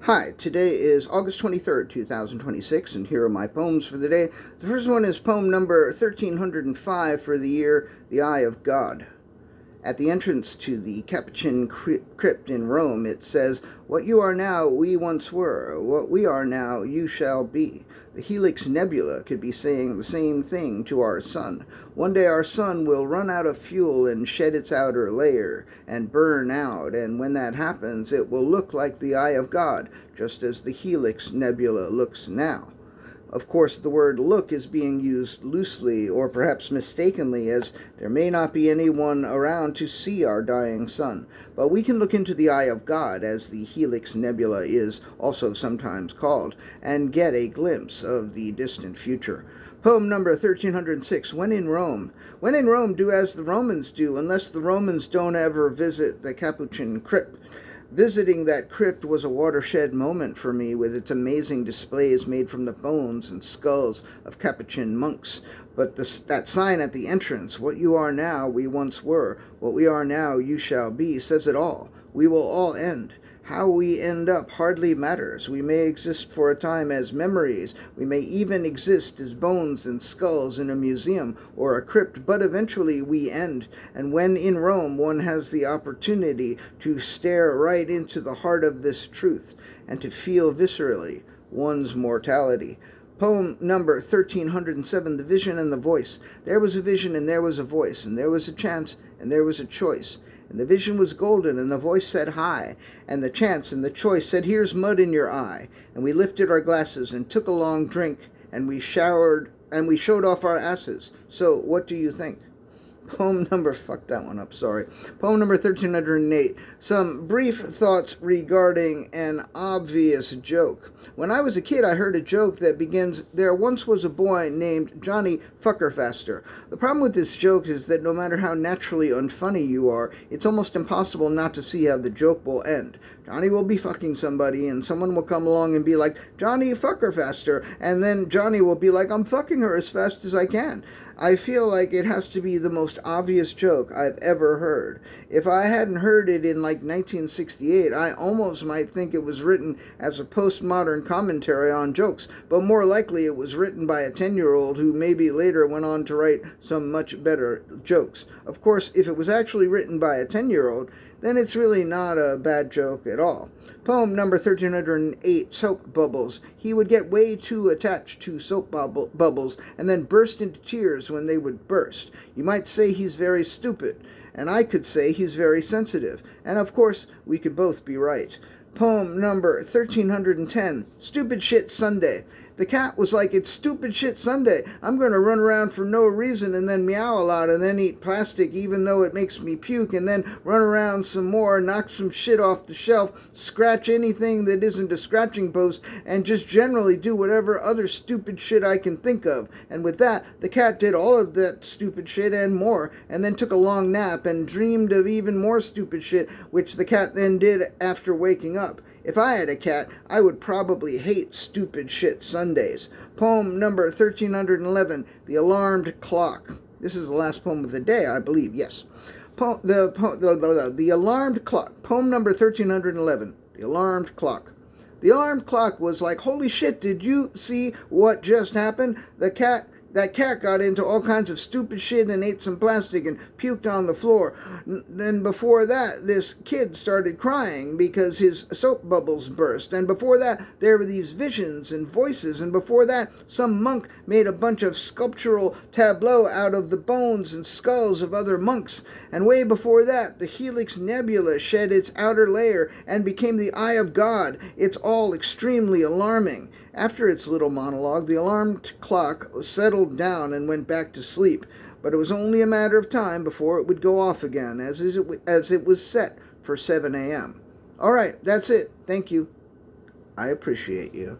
Hi, today is August 23rd, 2026, and here are my poems for the day. The first one is poem number 1305 for the year, The Eye of God. At the entrance to the Capuchin Crypt in Rome, it says, "What you are now, we once were. What we are now, you shall be." The Helix Nebula could be saying the same thing to our sun. One day our sun will run out of fuel and shed its outer layer and burn out, and when that happens, it will look like the eye of God, just as the Helix Nebula looks now. Of course, the word look is being used loosely or perhaps mistakenly, as there may not be anyone around to see our dying sun. But we can look into the eye of God, as the Helix Nebula is also sometimes called, and get a glimpse of the distant future. Poem number 1306, When in Rome. When in Rome, do as the Romans do, unless the Romans don't ever visit the Capuchin Crypt. Visiting that crypt was a watershed moment for me, with its amazing displays made from the bones and skulls of Capuchin monks. But that sign at the entrance, "What you are now, we once were. What we are now, you shall be," says it all. We will all end. How we end up hardly matters. We may exist for a time as memories. We may even exist as bones and skulls in a museum or a crypt, but eventually we end. And when in Rome, one has the opportunity to stare right into the heart of this truth and to feel viscerally one's mortality. Poem number 1307, The Vision and the Voice. There was a vision and there was a voice, and there was a chance and there was a choice. And the vision was golden, and the voice said hi, and the chance and the choice said, "Here's mud in your eye." And we lifted our glasses and took a long drink, and we showed off our asses. So what do you think? Poem number, fuck that one up, sorry. Poem number 1308. Some brief thoughts regarding an obvious joke. When I was a kid, I heard a joke that begins, "There once was a boy named Johnny Fuckerfaster." The problem with this joke is that no matter how naturally unfunny you are, it's almost impossible not to see how the joke will end. Johnny will be fucking somebody, and someone will come along and be like, "Johnny, fuck her faster," and then Johnny will be like, "I'm fucking her as fast as I can." I feel like it has to be the most obvious joke I've ever heard. If I hadn't heard it in like 1968, I almost might think it was written as a postmodern commentary on jokes, but more likely it was written by a 10-year-old who maybe later went on to write some much better jokes. Of course, if it was actually written by a 10-year-old, then it's really not a bad joke at all. Poem number 1308, Soap Bubbles. He would get way too attached to soap bubbles and then burst into tears when they would burst. You might say he's very stupid, and I could say he's very sensitive, and of course we could both be right. Poem number 1310, Stupid Shit Sunday. The cat was like, "It's Stupid Shit Sunday. I'm going to run around for no reason and then meow a lot and then eat plastic even though it makes me puke, and then run around some more, knock some shit off the shelf, scratch anything that isn't a scratching post, and just generally do whatever other stupid shit I can think of." And with that, the cat did all of that stupid shit and more, and then took a long nap and dreamed of even more stupid shit, which the cat then did after waking up. If I had a cat, I would probably hate Stupid Shit Sundays. Poem number 1311, The Alarmed Clock. This is the last poem of the day, I believe, yes. The Alarmed Clock. Poem number 1311, The Alarmed Clock. The alarmed clock was like, "Holy shit, did you see what just happened? That cat got into all kinds of stupid shit and ate some plastic and puked on the floor. Then before that, this kid started crying because his soap bubbles burst. And before that, there were these visions and voices. And before that, some monk made a bunch of sculptural tableau out of the bones and skulls of other monks. And way before that, the Helix Nebula shed its outer layer and became the eye of God. It's all extremely alarming." After its little monologue, the alarmed clock settled down and went back to sleep, but it was only a matter of time before it would go off again, as it was set for 7 a.m. All right, that's it. Thank you. I appreciate you.